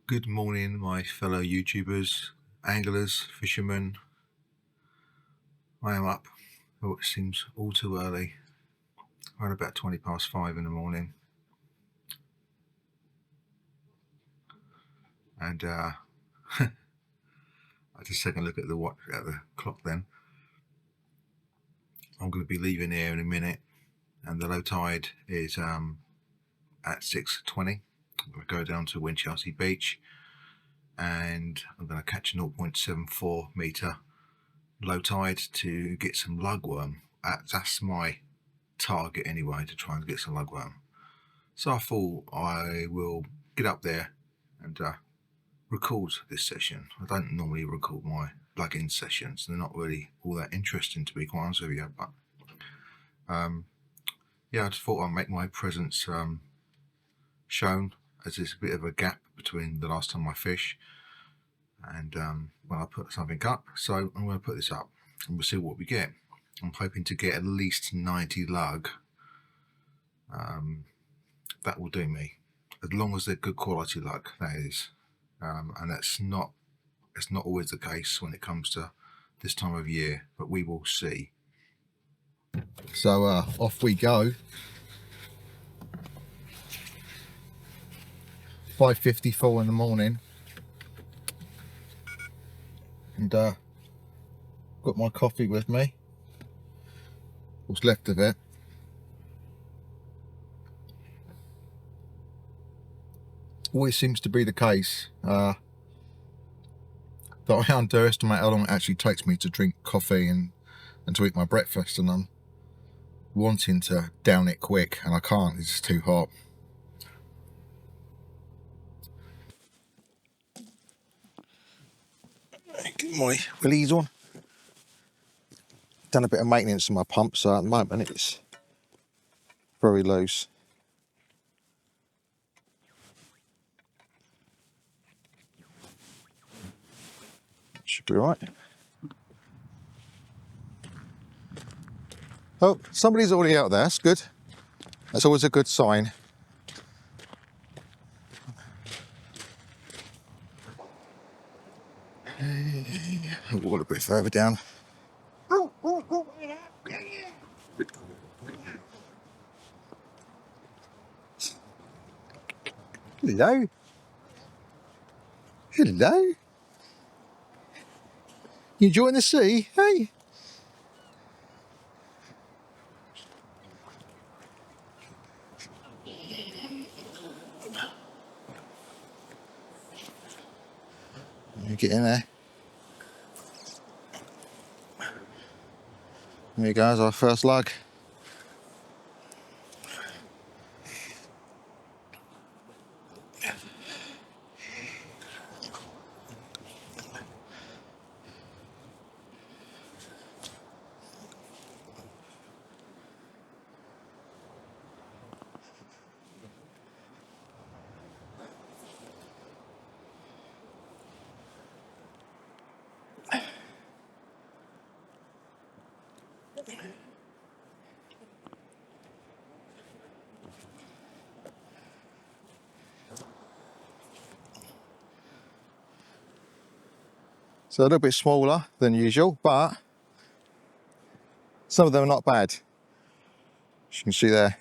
Good morning, my fellow YouTubers, anglers, fishermen. I am up. Oh, it seems all too early. Around about 5:20 in the morning. And I just take a look at the watch, at the clock then. I'm going to be leaving here in a minute, and the low tide is at 6:20. I'm going to go down to Winchelsea Beach, and I'm going to catch a 0.74 metre low tide to get some lugworm. That's my target anyway, to try and get some lugworm. So I thought I will get up there and record this session. I don't normally record my lugging sessions. They're not really all that interesting, to be quite honest with you, but yeah, I just thought I'd make my presence shown, as there's a bit of a gap between the last time I fish and when I put something up. So I'm going to put this up and we'll see what we get. I'm hoping to get at least 90 lug. That will do me, as long as they're good quality lug, that is. And that's not always the case when it comes to this time of year, but we will see. So off we go. 5:54 in the morning, and got my coffee with me, what's left of it. Always seems to be the case that I underestimate how long it actually takes me to drink coffee and to eat my breakfast, and I'm wanting to down it quick and I can't, it's just too hot. Get my willies on. Done a bit of maintenance on my pump, so at the moment it's very loose. Should be right. Oh, somebody's already out there, that's good. That's always a good sign. Walk a bit further down. Hello. Hello. You enjoying the sea? Hey. Get in there. There goes our first lug. So a little bit smaller than usual, but some of them are not bad. As you can see there.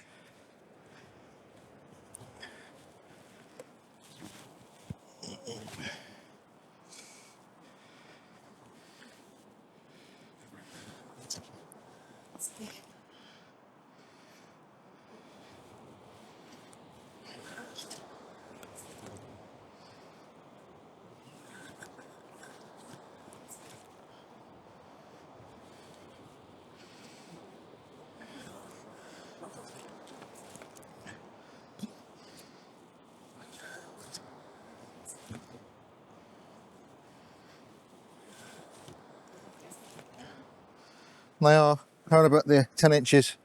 They are around about the 10 inches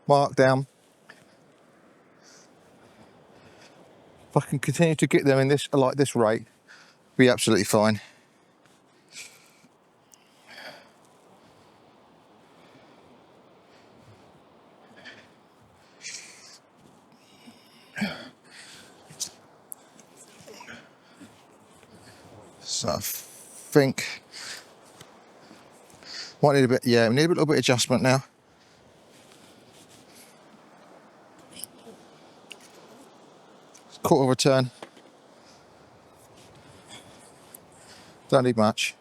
mark down. If I can continue to get them in this, like this rate, be absolutely fine. So I think might need a bit, yeah, we need a little bit of adjustment now. Quarter of a turn. Don't need much.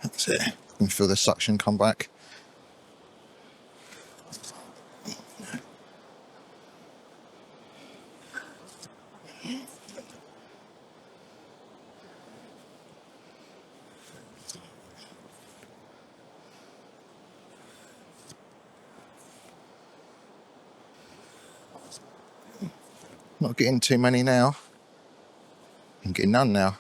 That's it. You can feel the suction come back. Not getting too many now. I'm getting none now.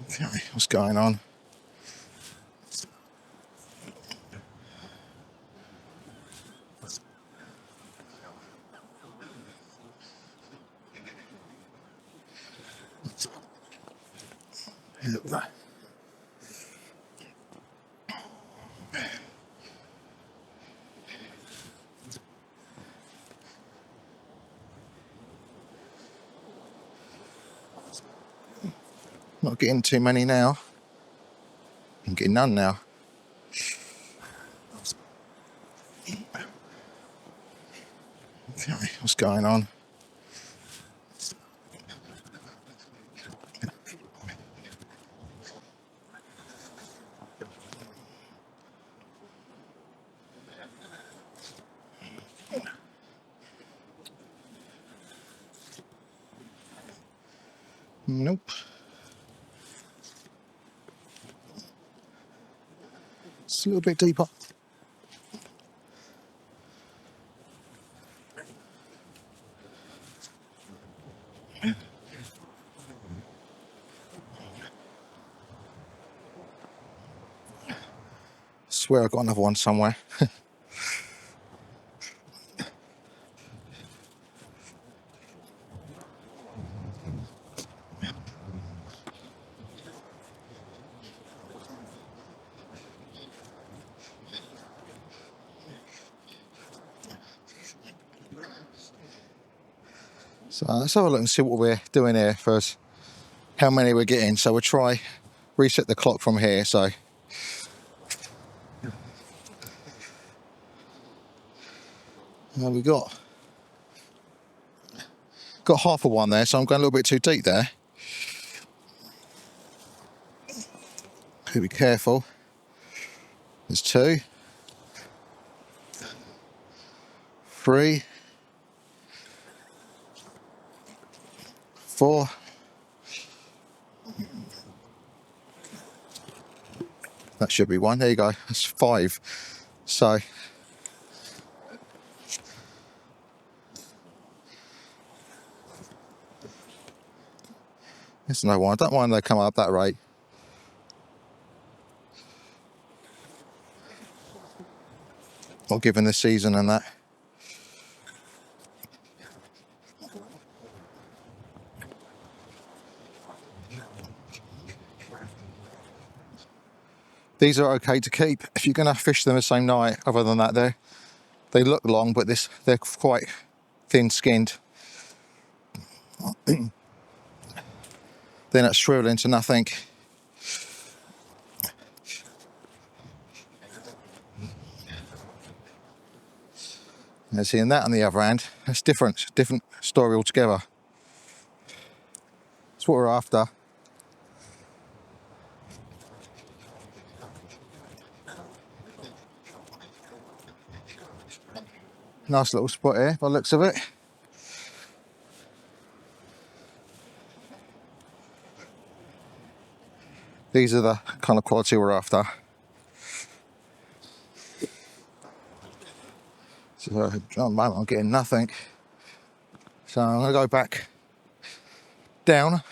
Okay, what's going on? Not getting too many now. I'm getting none now. Okay, what's going on? Nope. It's a little bit deeper. Swear I've got another one somewhere. So let's have a look and see what we're doing here first. How many we're getting. So we'll try reset the clock from here. So we got half of one there, so I'm going a little bit too deep there. Be careful. There's 2, 3, 4. That should be 1. There you go. That's 5. So there's no one. I don't mind they come up that rate. Not given the season and that. These are okay to keep if you're going to fish them the same night. Other than that, they look long, but they're quite thin-skinned. They're not shriveling to nothing. And seeing that on the other hand, that's different story altogether. That's what we're after. Nice little spot here by the looks of it. These are the kind of quality we're after. So at the moment I'm getting nothing. So I'm going to go back down.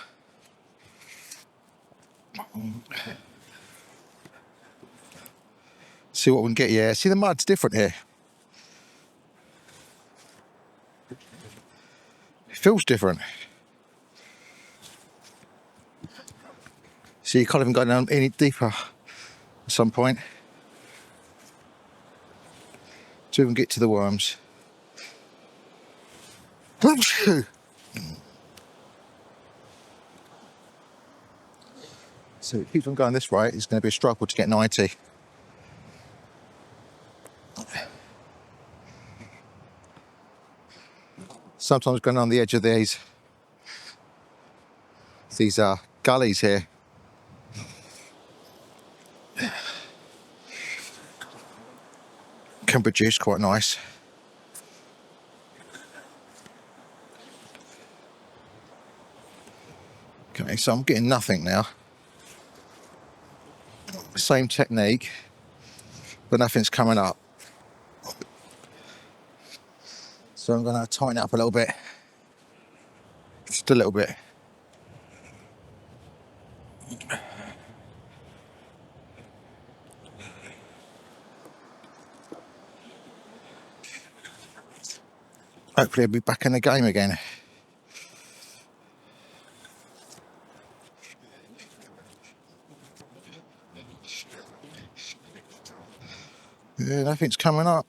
See what we can get. Yeah, see the mud's different here. It feels different. So you can't even go down any deeper at some point. to even get to the worms. So it keeps on going this way, it's going to be a struggle to get 90. Sometimes going on the edge of these gullies here. Can produce quite nice. Okay, so I'm getting nothing now. Same technique, but nothing's coming up. So I'm going to tighten it up a little bit. Just a little bit. Hopefully I'll be back in the game again. Yeah, nothing's coming up.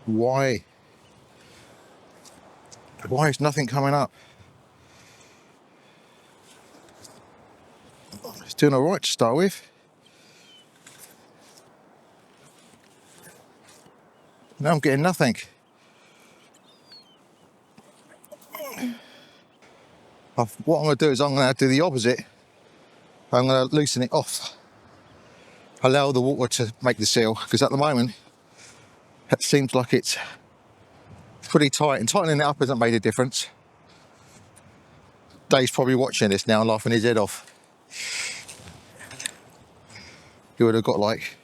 Why? Why is nothing coming up? It's doing all right to start with. Now I'm getting nothing. What I'm going to do is I'm going to do the opposite. I'm going to loosen it off. Allow the water to make the seal, because at the moment it seems like it's pretty tight, and tightening it up hasn't made a difference. Dave's probably watching this now, laughing his head off. He would have got like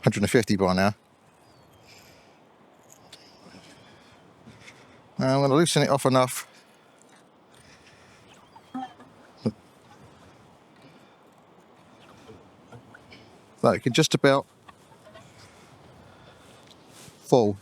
150 by now. Now I'm going to loosen it off enough. So it can just about fall.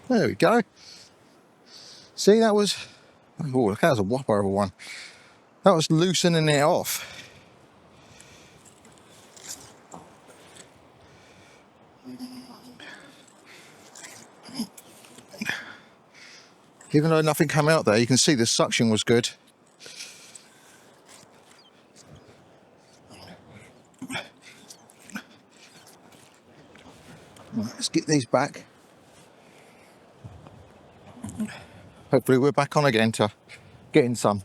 There we go. See, that was, oh, that was a whopper of a one. That was loosening it off. Even though nothing came out there, you can see the suction was good. Let's get these back. Hopefully we're back on again to getting some.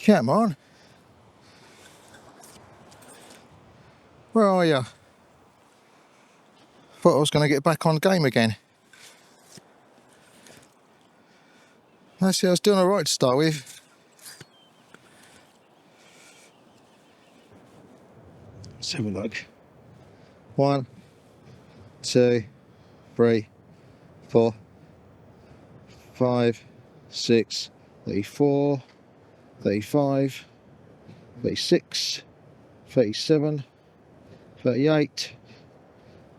Come on. Where are you? Thought I was going to get back on game again. Actually, I was doing alright to start with. Let's have a look. 1, 2, 3, 4, 5, 6, 34, 35, 36, 37, 38,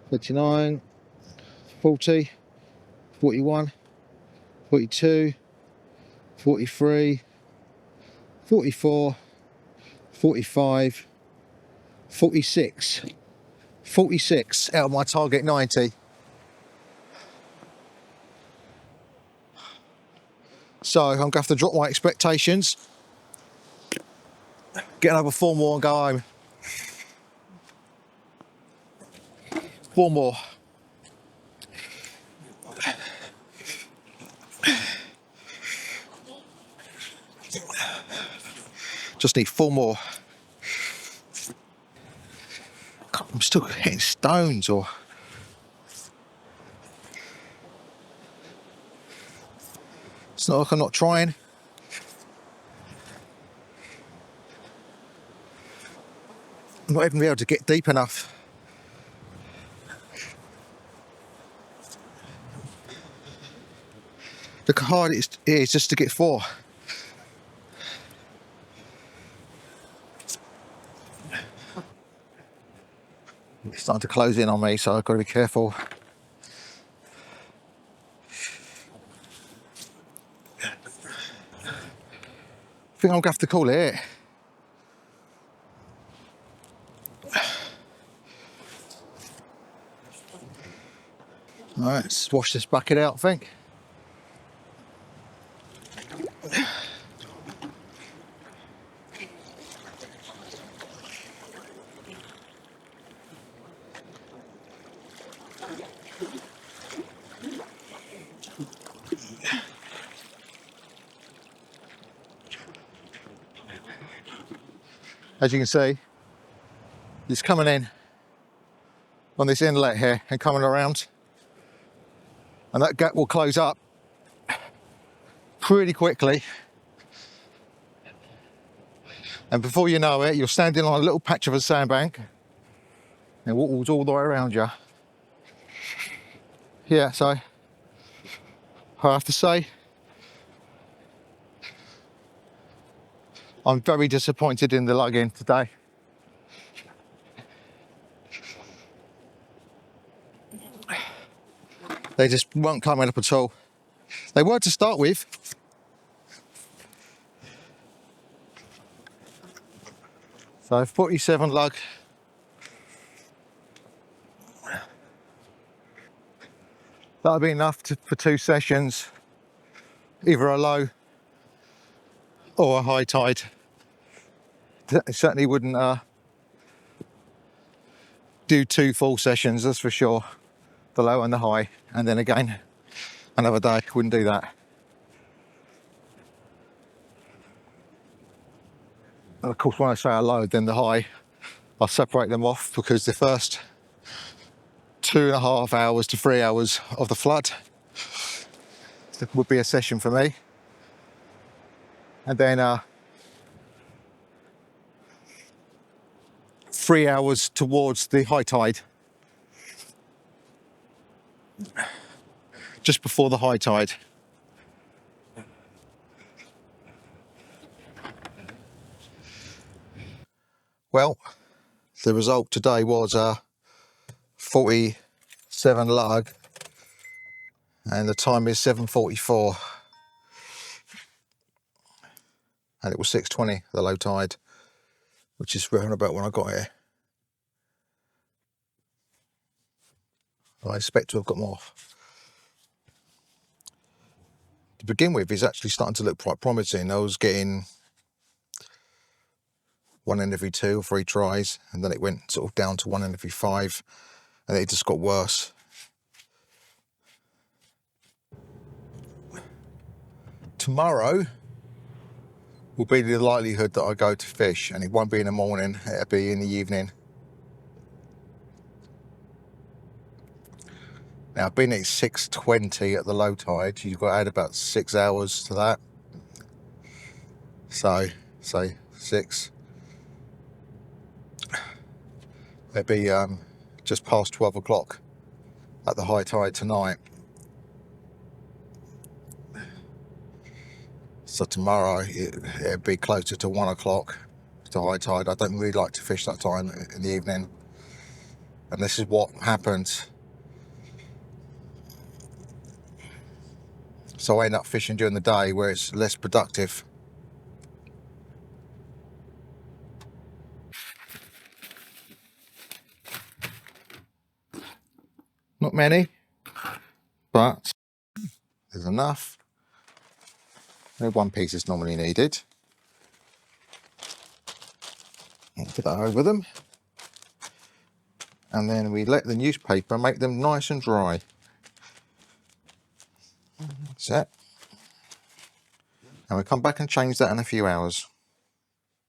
39, 40, 41, 42, 43, 44, 45, 46. 46 out of my target 90. So I'm going to have to drop my expectations. Get another 4 more and go home. 4 more. Just need 4 more. God, I'm still hitting stones, or it's not like I'm not trying. not even be able to get deep enough. Look how hard it is just to get 4. It's starting to close in on me, so I've got to be careful. I think I'm going to have to call it. Alright, let's wash this bucket out, I think. As you can see, it's coming in on this inlet here and coming around, and that gap will close up pretty quickly, and before you know it, you're standing on a little patch of a sandbank and water's all the way around you. Yeah, so I have to say I'm very disappointed in the lugging today. They just weren't coming up at all. They were to start with. So 47 lug. That'll be enough for 2 sessions, either a low or a high tide. It certainly wouldn't do 2 full sessions, that's for sure. The low and the high, and then again another day, wouldn't do that. And of course, when I say a low, then the high, I'll separate them off, because the first 2.5 hours to 3 hours of the flood would be a session for me, and then 3 hours towards the high tide, just before the high tide. Well, the result today was 47 lug, and the time is 7:44, and it was 6:20, the low tide, which is round about when I got here. I expect to have got more. To begin with, it's actually starting to look quite promising. I was getting 1 in every 2 or 3 tries, and then it went sort of down to 1 in every 5, and it just got worse. Tomorrow will be the likelihood that I go to fish, and it won't be in the morning, it'll be in the evening. Now, I've been at 6:20 at the low tide. You've got to add about 6 hours to that. So, say 6. It'll be just past 12 o'clock at the high tide tonight. So tomorrow it'll be closer to 1 o'clock to high tide. I don't really like to fish that time in the evening. And this is what happens. So I end up fishing during the day where it's less productive. Not many, but there's enough. No, 1 piece is normally needed. I'll put that over them. And then we let the newspaper make them nice and dry. That's it. And we'll come back and change that in a few hours.